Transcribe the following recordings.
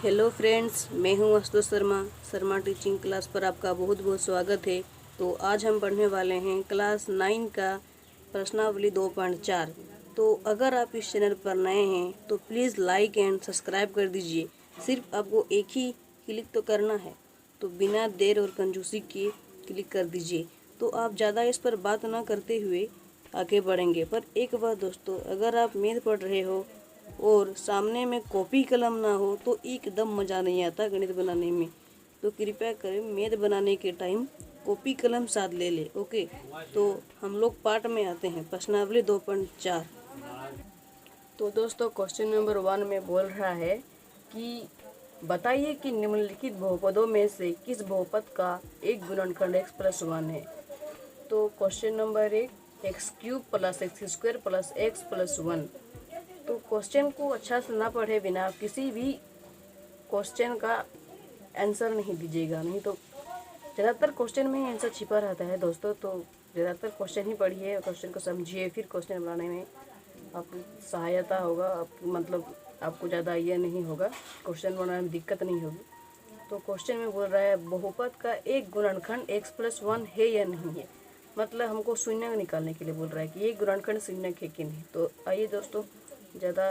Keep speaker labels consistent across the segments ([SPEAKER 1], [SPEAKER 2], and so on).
[SPEAKER 1] Hello friends, मैं हूं Ashutosh Sharma teaching class पर आपका बहुत बहुत स्वागत है। तो आज हम पढ़ने वाले हैं क्लास 9 का प्रश्नावली 2.4। तो अगर आप इस चैनल पर नए हैं तो प्लीज़ लाइक एंड सब्सक्राइब कर दीजिए। सिर्फ आपको एक ही क्लिक तो करना है, तो बिना देर और कंजूसी के क्लिक कर दीजिए। तो आप ज़्यादा इस पर बात ना करते हुए आगे बढ़ेंगे। पर एक बात दोस्तों, अगर आप मैथ पढ़ रहे हो और सामने में कॉपी कलम ना हो तो एकदम मज़ा नहीं आता गणित बनाने में। तो कृपया करें मैथ बनाने के टाइम कॉपी कलम साथ ले ले। ओके, तो हम लोग पार्ट में आते हैं, प्रश्नावली 2.4। तो दोस्तों, क्वेश्चन नंबर 1 में बोल रहा है कि बताइए कि निम्नलिखित बहुपदों में से किस बहुपद का एक गुणनखंड x+1 है। तो question number 1, x³ + x² + x+1। तो क्वेश्चन को अच्छा से ना पढ़े बिना आप किसी भी क्वेश्चन का आंसर नहीं दीजिएगा, नहीं तो ज़्यादातर क्वेश्चन में ही आंसर छिपा रहता है दोस्तों। तो ज़्यादातर क्वेश्चन ही पढ़िए और क्वेश्चन को समझिए, फिर क्वेश्चन बनाने में आपकी सहायता होगा। मतलब आपको ज़्यादा ये नहीं होगा, क्वेश्चन बनाने में दिक्कत नहीं होगी। तो क्वेश्चन में बोल रहा है बहुपद का एक गुणनखंड x+1 है या नहीं है। मतलब हमको शून्य निकालने के लिए बोल रहा है कि एक गुणनखंड शून्य है कि नहीं। तो आइए दोस्तों, ज़्यादा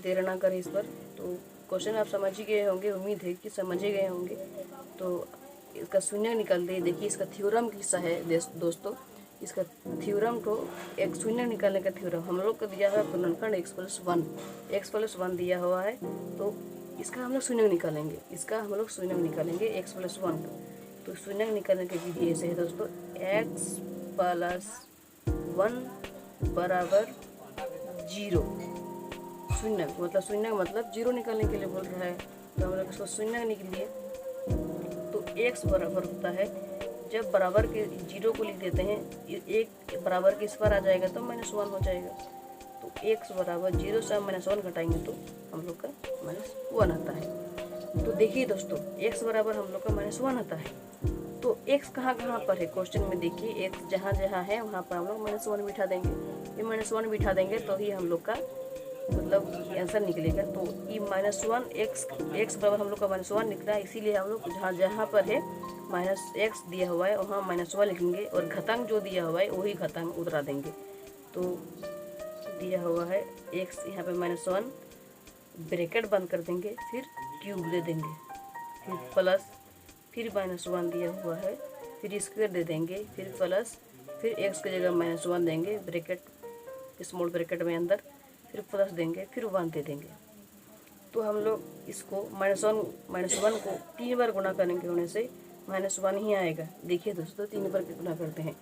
[SPEAKER 1] देर ना करें इस पर। तो क्वेश्चन आप समझ ही गए होंगे, उम्मीद है कि समझ ही गए होंगे। तो इसका शून्य निकालते हैं। देखिए इसका थ्योरम किस्सा है दोस्तों। इसका थ्योरम को एक शून्य निकालने का थ्योरम हम लोग को दिया है गुणनखंड x+1 दिया हुआ है। तो इसका हम लोग शून्य निकालेंगे, x+1 का। तो शून्य निकालने की विधि ऐसे है दोस्तों, x+1 बराबर 0। शून्य मतलब 0 निकालने के लिए बोल रहा है। तो हम लोग इसको शून्य निकलिए। तो x बराबर होता है, जब बराबर के 0 को लिख देते हैं, एक बराबर के इस पर आ जाएगा तो -1 हो जाएगा। तो x बराबर 0 से हम -1 घटाएंगे तो हम लोग का -1 आता है। तो देखिए दोस्तों, x बराबर हम लोग का -1 आता है। तो x कहाँ पर है क्वेश्चन में, देखिए x जहाँ जहाँ है वहाँ पर हम लोग -1 बिठा देंगे। ये -1 बिठा देंगे तो ही हम लोग का मतलब आंसर निकलेगा। तो ये -1 x बराबर हम लोग का -1 निकला है। इसीलिए हम लोग जहाँ पर है -x दिया हुआ है वहाँ -1 लिखेंगे और घातांक जो दिया हुआ है वही घातांक उतरा देंगे। तो दिया हुआ है x, यहाँ पे -1, ब्रैकेट बंद कर देंगे, फिर क्यूब दे देंगे, फिर प्लस, फिर -1 दिया हुआ है, फिर स्क्वायर दे देंगे, फिर प्लस, फिर x की जगह -1 देंगे, ब्रैकेट स्मॉल ब्रैकेट में अंदर, फिर प्लस देंगे, फिर 1 दे देंगे। तो हम लोग इसको -1 को 3 बार गुणा करेंगे, होने से -1 ही आएगा। देखिए दोस्तों, 3 बार गुणा करते हैं,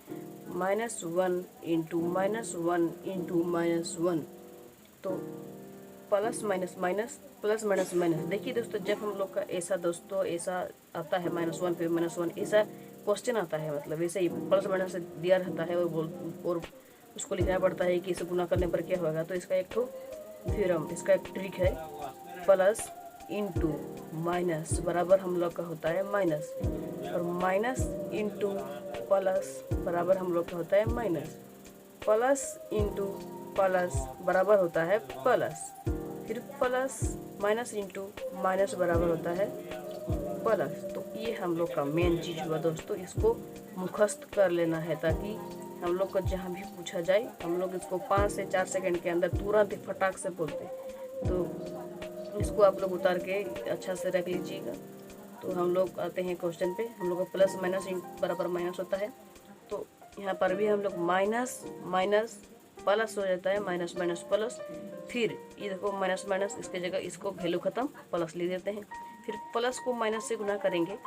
[SPEAKER 1] -1 × -1 × -1। तो plus minus minus, plus minus minus. देखिए दोस्तों, जब हम लोग का ऐसा आता है -1 पे -1 ऐसा क्वेश्चन आता है, मतलब ऐसे ही प्लस माइनस से दिया रहता है और उसको लिखना पड़ता है कि इसे गुना करने पर क्या होगा। तो इसका एक तो थ्योरम, इसका एक ट्रिक है, प्लस इंटू माइनस बराबर हम लोग का होता है माइनस, और माइनस इंटू प्लस बराबर हम लोग का होता है माइनस, प्लस इंटू प्लस बराबर होता है प्लस, फिर प्लस माइनस इंटू माइनस बराबर होता है प्लस। तो ये हम लोग का मेन चीज़ हुआ दोस्तों। इसको मुखस्त कर लेना है ताकि हम लोग को जहाँ भी पूछा जाए हम लोग इसको 5 से 4 सेकंड के अंदर तुरंत फटाक से बोलते। तो इसको आप लोग उतार के अच्छा से रख लीजिएगा। तो हम लोग आते हैं क्वेश्चन पे। हम लोग को प्लस माइनस बराबर माइनस होता है। तो यहाँ पर भी हम लोग माइनस माइनस प्लस हो जाता है, माइनस माइनस प्लस। फिर ये देखो माइनस माइनस, इसके जगह इसको वैल्यू खत्म, प्लस ले देते हैं। फिर प्लस को माइनस से गुना करेंगे,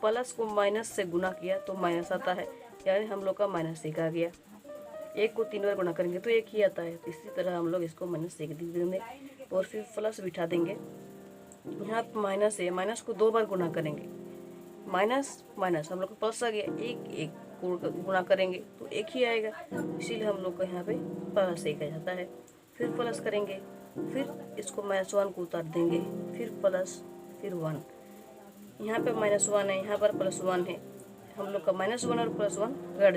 [SPEAKER 1] प्लस को माइनस से गुना किया तो माइनस आता है, यानी हम लोग का -1 आ गया। 1 को 3 बार गुना करेंगे तो 1 ही आता है। तो इसी तरह हम लोग इसको -1 दे देंगे और फिर प्लस बिठा देंगे। यहाँ माइनस है, माइनस को 2 बार गुना करेंगे, माइनस माइनस हम लोग को प्लस आ गया, 1 को गुना करेंगे तो 1 ही आएगा। इसीलिए हम लोग को यहाँ पे +1 आ जाता है। फिर प्लस करेंगे, फिर इसको -1 को उतार देंगे, फिर प्लस, फिर 1। यहाँ पे -1 है, यहाँ पर +1 है। हम लोग का -1 और +1 कट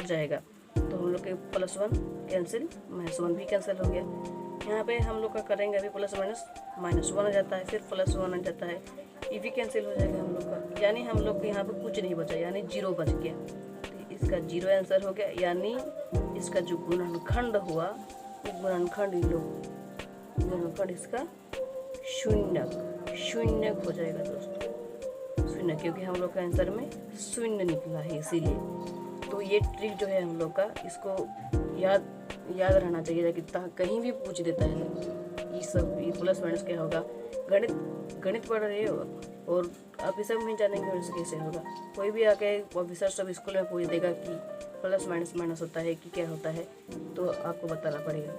[SPEAKER 1] जाएगा। तो हम लोग के +1 कैंसिल, -1 भी कैंसिल हो गया। यहाँ पे हम लोग का करेंगे अभी प्लस माइनस -1 आ जाता है, फिर +1 आ जाता है, ये भी कैंसिल हो जाएगा हम लोग का, यानी हम लोग को यहाँ पे कुछ नहीं बचा, यानी 0 बच गया। तो इसका 0 आंसर हो गया, यानी इसका जो गुणनखंड हुआ वो गुणनखंड इसका शून्यक हो जाएगा दोस्तों, शून्य, क्योंकि हम लोग का आंसर में शून्य निकला है इसीलिए। तो ये ट्रिक जो है हम लोग का, इसको याद रहना चाहिए कि कहीं भी पूछ देता है ये प्लस माइनस क्या होगा। गणित पढ़ रहे हो और आप ये सब नहीं जानेंगे माइनस कैसे होगा, कोई भी आके ऑफिसर सब स्कूल में पूछ देगा कि प्लस माइनस होता है कि क्या होता है, तो आपको बताना पड़ेगा।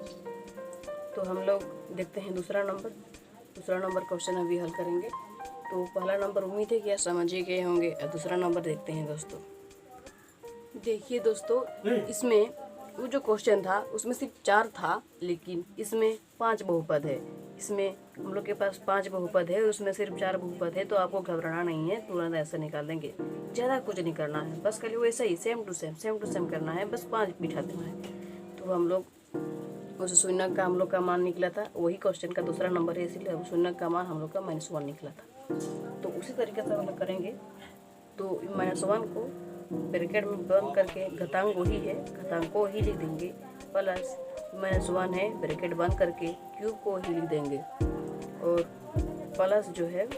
[SPEAKER 1] तो हम लोग देखते हैं दूसरा नंबर क्वेश्चन अभी हल करेंगे। तो पहला नंबर उम्मीद है कि आप समझ ही गए होंगे, और दूसरा नंबर देखते हैं दोस्तों। देखिए दोस्तों, इसमें वो जो क्वेश्चन था उसमें सिर्फ 4 था, लेकिन इसमें 5 बहुपद है। इसमें हम लोग के पास 5 बहुपद है, उसमें सिर्फ 4 बहुपद है, तो आपको घबराना नहीं है, तुरंत ऐसे निकाल देंगे, ज़्यादा कुछ नहीं करना है, बस खाली वैसा ही सेम टू सेम करना है, बस 5 बिठा देना है। तो हम लोग उस शून्यक का हम लोग का मान निकला था, वही क्वेश्चन का दूसरा नंबर है, इसीलिए शून्यक का मान हम लोग का -1 निकला था। तो उसी तरीके से हम लोग करेंगे। तो -1 को ब्रैकेट में बंद करके, घातांक वही है, घातांक को ही लिख देंगे, प्लस -1 है, ब्रैकेट बंद करके क्यूब को ही लिख देंगे, और प्लस जो है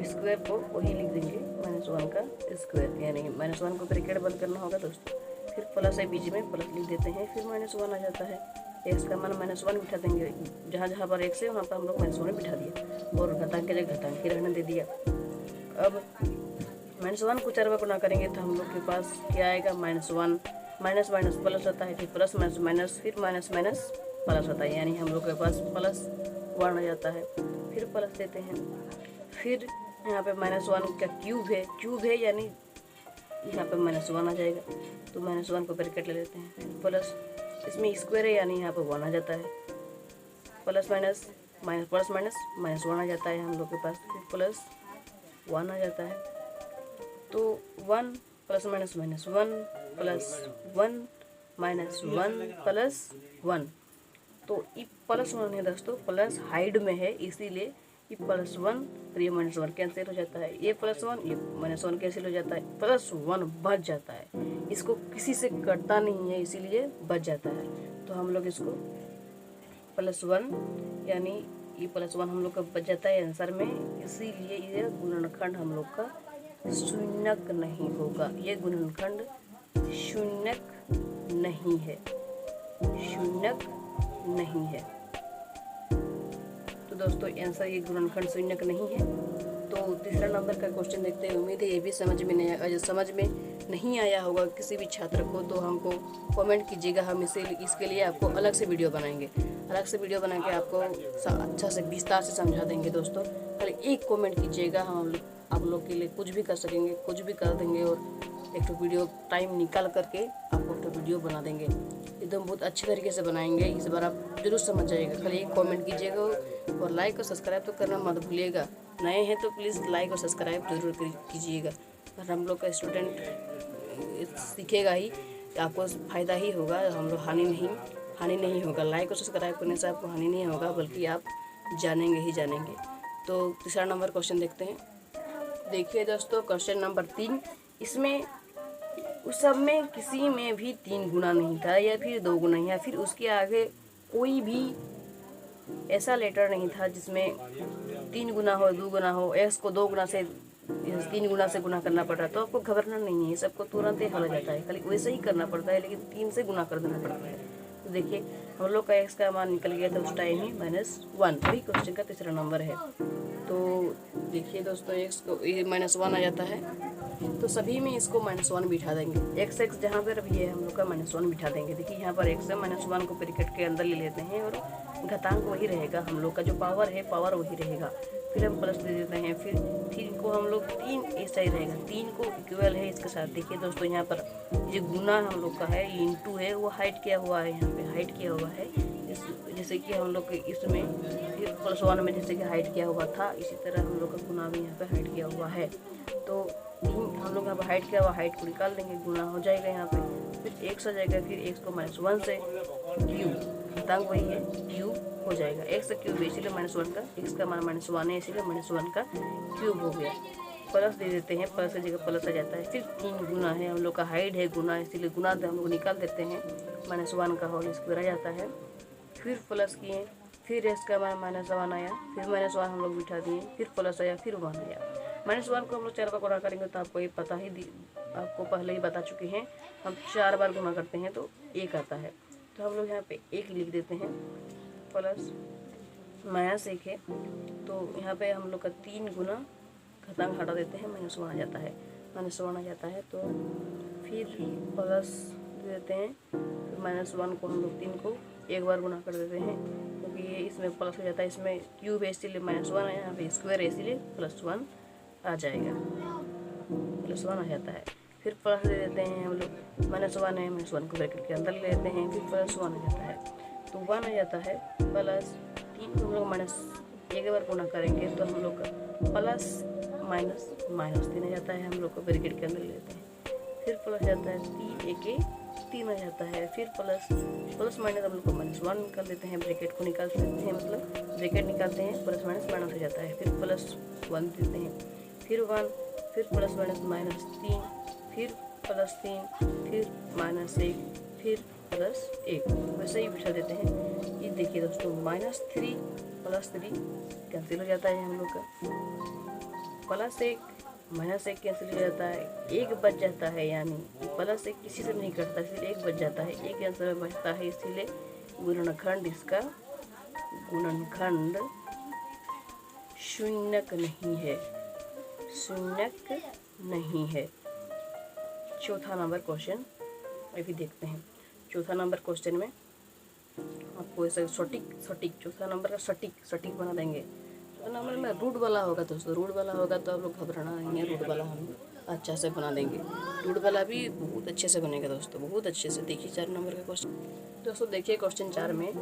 [SPEAKER 1] स्क्वायर को वही लिख देंगे, -1 का स्क्वायर, यानी -1 को ब्रैकेट बंद करना होगा दोस्तों, फिर प्लस है बीच में, प्लस लिख देते हैं, फिर -1 आ जाता है। एक्स का मान -1 बिठा देंगे, जहाँ पर एक्स है वहाँ पर हम लोग -1 बिठा दिया, और घातांक के जगह घातांक ही रहने दे दिया। अब -1 को 4 बार गुना करेंगे तो हम लोग के पास क्या आएगा, -1 माइनस प्लस होता है, फिर प्लस माइनस फिर माइनस प्लस होता है, यानी हम लोग के पास +1 आ जाता है। फिर प्लस देते हैं, फिर यहाँ पे -1 का क्यूब है, यानी यहाँ पे -1 आ जाएगा, तो -1 को ब्रैकेट ले लेते हैं, फिर प्लस, इसमें स्क्वायर है यानी यहाँ पे 1 आ जाता है, प्लस माइनस -1 आ जाता है हम लोग के पास, फिर +1 आ जाता है। तो 1 +- 1 + 1 + 1, तो ये +1 है दोस्तों, प्लस हाइड में है, इसीलिए ये +1 और ये -1 कैंसिल हो जाता है, ये +1 ये -1 कैंसिल हो जाता है, +1 बच जाता है, इसको किसी से कटता नहीं है, इसीलिए बच जाता है। तो हम लोग इसको +1, यानी ये +1 हम लोग का बच जाता है आंसर में, इसीलिए ये गुणनखंड हम लोग का शून्यक नहीं होगा, ये गुणनखंड शून्यक नहीं है, तो दोस्तों आंसर ये गुणनखंड शून्यक नहीं है। तो तीसरा नंबर का क्वेश्चन देखते हैं, उम्मीद है ये भी समझ में नहीं आया होगा किसी भी छात्र को, तो हमको कमेंट कीजिएगा, हम इसके लिए आपको अलग से वीडियो बनाएंगे, बना के आपको अच्छा से विस्तार से समझा देंगे दोस्तों। खाली एक कमेंट कीजिएगा, हम आप लोग के लिए कुछ भी कर सकेंगे, कुछ भी कर देंगे, और एक तो वीडियो टाइम निकाल करके आपको तो वीडियो बना देंगे, एकदम बहुत अच्छी तरीके से बनाएंगे, इस बार आप जरूर समझ जाइएगा। खाली एक कमेंट कीजिएगा और लाइक और सब्सक्राइब तो करना मत भूलिएगा, नए हैं तो प्लीज़ लाइक और सब्सक्राइब जरूर कीजिएगा, और हम लोग का स्टूडेंट सीखेगा ही, आपको फ़ायदा ही होगा, हम लोग हानि नहीं होगा, लाइक और सब्सक्राइब करने से आपको हानि नहीं होगा, बल्कि आप जानेंगे। तो तीसरा नंबर क्वेश्चन देखते हैं। देखिए दोस्तों, क्वेश्चन नंबर 3, इसमें उस सब में किसी में भी 3 गुना नहीं था, या फिर 2 गुना, या फिर उसके आगे कोई भी ऐसा लेटर नहीं था जिसमें 3 गुना हो, 2 गुना हो, एक्स को 2 गुना से 3 गुना से गुना करना पड़ रहा, तो आपको घबराना नहीं है, सबको तुरंत ही हल हो जाता है, खाली वैसे ही करना पड़ता है, लेकिन 3 से गुना कर देना पड़ता है। तो देखिए हम लोग का एक्स का मान निकल गया था उस टाइम ही -1, वही क्वेश्चन का तीसरा नंबर है। तो देखिए दोस्तों, एक्स को ये -1 आ जाता है, तो सभी में इसको -1 बिठा देंगे, एक्स जहाँ पर भी है हम लोग का -1 बिठा देंगे। देखिए यहाँ पर एक्स है, -1 को ब्रैकेट के अंदर ले लेते हैं, और घातांक वही रहेगा, हम लोग का जो पावर है पावर वही रहेगा, फिर हम प्लस दे देते हैं, फिर 3 को हम लोग 3 ऐसा ही रहेगा, 3 को इक्वल है इसके साथ। देखिए दोस्तों, यहाँ पर ये गुना हम लोग का है, ये इंटू है, वो हाइड किया हुआ है, यहाँ पे हाइड किया हुआ है, जैसे कि हम लोग इसमें +1 में जैसे कि हाइड किया हुआ था, इसी तरह हम लोग का गुना भी यहाँ पे हाइड किया हुआ है। तो हम लोग यहाँ पर हाइड किया हुआ, हाइड को निकाल देंगे, गुना हो जाएगा यहाँ पे, फिर x आ जाएगा, फिर x को -1 से क्यूब, घातांक वही है क्यूब, हो जाएगा। एक्स क्यूब है इसीलिए -1 का, एक्स का मान -1 है इसीलिए -1 का क्यूब हो गया। प्लस दे देते हैं, प्लस की जगह प्लस आ जाता है। फिर 3 गुना है, हम लोग का हाइट है गुना, इसीलिए गुना हम लोग निकाल देते हैं, -1 का होल स्क्वायर आ जाता है। फिर प्लस किए, फिर एक्स का मान -1 आया, फिर -1 हम लोग बिठा दिए, फिर प्लस आया, फिर 1 आया। -1 को हम लोग 4 बार गुणा करेंगे तो आपको ये पता ही आपको पहले ही बता चुके हैं, हम 4 बार गुणा करते हैं तो 1 आता है। तो हम लोग यहाँ पे 1 लिख देते हैं, प्लस -1 है तो यहाँ पे हम लोग का 3 गुना घातांक हटा देते हैं, -1 आ जाता है, -1 आ जाता है। तो फिर प्लस दे देते हैं, फिर -1 को हम लोग 3 को 1 बार गुना कर देते हैं, क्योंकि ये इसमें प्लस हो जाता है, इसमें क्यूब है इसीलिए -1 है, यहाँ पे स्क्वायर है इसीलिए +1 आ जाएगा, +1 आ जाता है। फिर प्लस दे देते हैं हम लोग, -1 है, -1 को ब्रैकेट के अंदर ले लेते हैं, फिर +1 आ जाता है, तो 1 आ जाता है। प्लस 3 को हम लोग -1 बार गुना करेंगे तो हम लोग का प्लस -3 आ जाता है, हम लोग को ब्रैकेट के अंदर ले लेते हैं। फिर प्लस जाता है 3 1 3 आ जाता है, फिर प्लस माइनस हम लोग को -1 निकाल देते हैं, ब्रैकेट को निकाल सकते हैं, मतलब ब्रैकेट निकालते हैं, प्लस माइनस हो जाता है, फिर +1 देते हैं, फिर 1, फिर प्लस -3, फिर +3, फिर -1, फिर +1, वैसे ही बिठा देते हैं। ये देखिए दोस्तों, -3 +3 कैंसिल हो जाता है हम लोग का, +1 -1 कैंसिल हो जाता है, 1 बच जाता है, यानी +1 किसी से नहीं कटता इसलिए 1 बच जाता है, 1 आंसर में बचता है, इसीलिए गुणनखंड इसका गुणनखंड शून्यक नहीं है, शून्यक नहीं है। चौथा नंबर क्वेश्चन अभी देखते हैं। चौथा नंबर क्वेश्चन में आपको ऐसा सटीक चौथा नंबर का सटीक बना देंगे। चौथा नंबर में रूट वाला होगा दोस्तों, रूट वाला होगा तो आप लोग घबराना नहीं है, रूट वाला हम अच्छा से बना देंगे, रूट वाला भी बहुत अच्छे से बनेगा दोस्तों, बहुत अच्छे से। देखिए 4 नंबर का क्वेश्चन दोस्तों, देखिए क्वेश्चन 4 में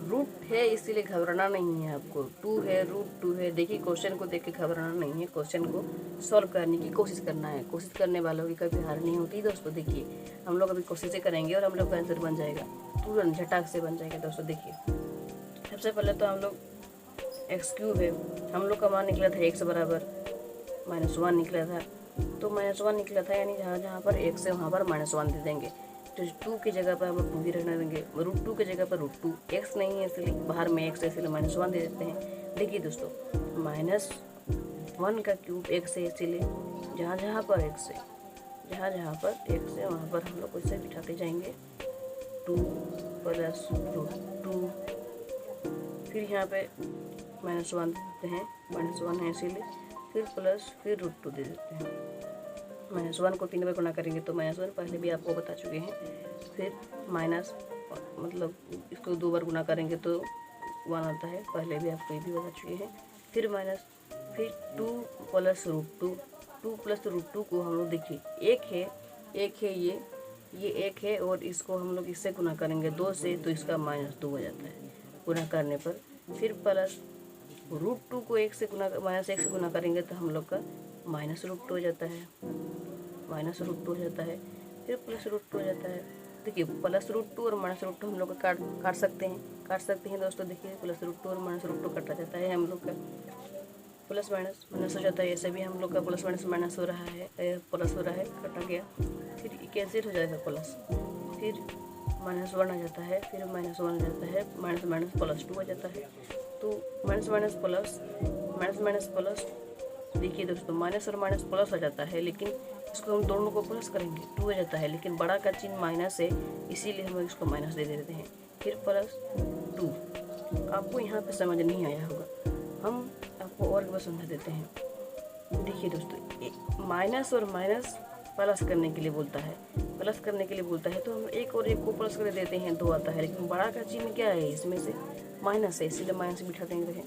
[SPEAKER 1] रूट है इसीलिए घबराना नहीं है आपको, 2 है, √2 है। देखिए क्वेश्चन को देख के घबराना नहीं है, क्वेश्चन को सॉल्व करने की कोशिश करना है, कोशिश करने वालों की कभी हार नहीं होती दोस्तों। देखिए हम लोग अभी कोशिशें करेंगे और हम लोग का आंसर बन जाएगा, तुरंत झटाक से बन जाएगा दोस्तों। देखिए सबसे पहले तो हम लोग x³ है, हम लोग का मान निकला था x बराबर -1 निकला था, तो -1 निकला था, यानी जहाँ जहाँ पर x है वहाँ पर -1 दे देंगे, तो 2 की जगह पर हम लोग 2 ही रहने देंगे, √2 की जगह पर √2, x नहीं है इसलिए बाहर में x है इसलिए -1 दे देते हैं। देखिए दोस्तों, -1 का क्यूब x है इसीलिए जहाँ जहाँ पर x है वहाँ पर हम लोग इसे बिठाते जाएंगे, 2 + √2, फिर यहाँ पे -1 देते हैं, -1 है इसीलिए, फिर प्लस, फिर √2 दे देते हैं। -1 को 3 बार गुणा करेंगे तो -1 पहले भी आपको बता चुके हैं, फिर माइनस मतलब इसको 2 बार गुणा करेंगे तो 1 आता है, पहले भी आपको ये भी बता चुके हैं, फिर माइनस, फिर 2 + √2, 2 + √2 को हम लोग देखिए एक है ये 1 है और इसको हम लोग इससे गुना करेंगे 2 से तो इसका -2 हो जाता है गुना करने पर, फिर प्लस √2 को 1 से गुना -1 से गुना करेंगे तो हम लोग का -√2 हो जाता है, -√2 हो जाता है, फिर +√2 हो जाता है। देखिए +√2 और -√2 हम लोग का काट सकते हैं दोस्तों। देखिए +√2 और -√2 कटा जाता है, हम लोग का प्लस माइनस हो जाता है, ऐसे भी हम लोग का प्लस माइनस हो रहा है, कटा गया, फिर कैंसिल हो जाएगा प्लस, फिर -1 आ जाता है, फिर -1 आ जाता है, माइनस +2 आ जाता है, तो माइनस प्लस। देखिए दोस्तों, माइनस और माइनस प्लस आ जाता है, लेकिन इसको हम दोनों को प्लस करेंगे 2 आ जाता है, लेकिन बड़ा का चिन्ह माइनस है इसीलिए हम इसको माइनस दे देते हैं, फिर +2। आपको यहाँ पे समझ नहीं आया होगा, हम आपको और भी समझा देते हैं। देखिए दोस्तों, माइनस और माइनस प्लस करने के लिए बोलता है, तो हम एक और एक को प्लस कर देते हैं, 2 आता है, लेकिन बड़ा का चिन्ह क्या है, इसमें से माइनस है इसीलिए माइनस बिठा देंगे,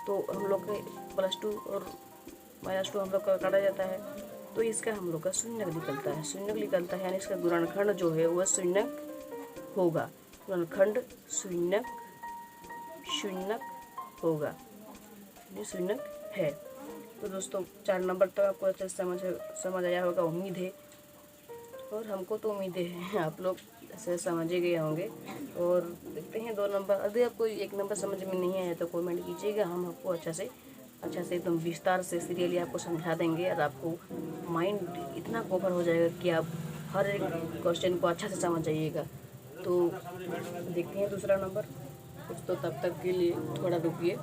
[SPEAKER 1] तो हम लोग के +2 और -2 हम लोग का काटा जाता है, तो इसका हम लोग का शून्यक निकलता है, यानी इसका गुणनखंड जो है वह शून्यक होगा, गुणनखंड शून्यक होगा, ये शून्यक है। तो दोस्तों 4 नंबर तक आपको अच्छे से समझ आया होगा, उम्मीद है, और हमको तो उम्मीदें हैं आप लोग से समझ ही गए होंगे। और देखते हैं 2 नंबर। यदि आपको 1 नंबर समझ में नहीं आया तो कमेंट कीजिएगा, हम आपको अच्छा से एकदम विस्तार से सीरियली आपको समझा देंगे और आपको माइंड इतना कवर हो जाएगा कि आप हर एक क्वेश्चन को अच्छा से समझ जाइएगा। तो देखते हैं दूसरा नंबर। कुछ तो तब तक के लिए थोड़ा रुकिए।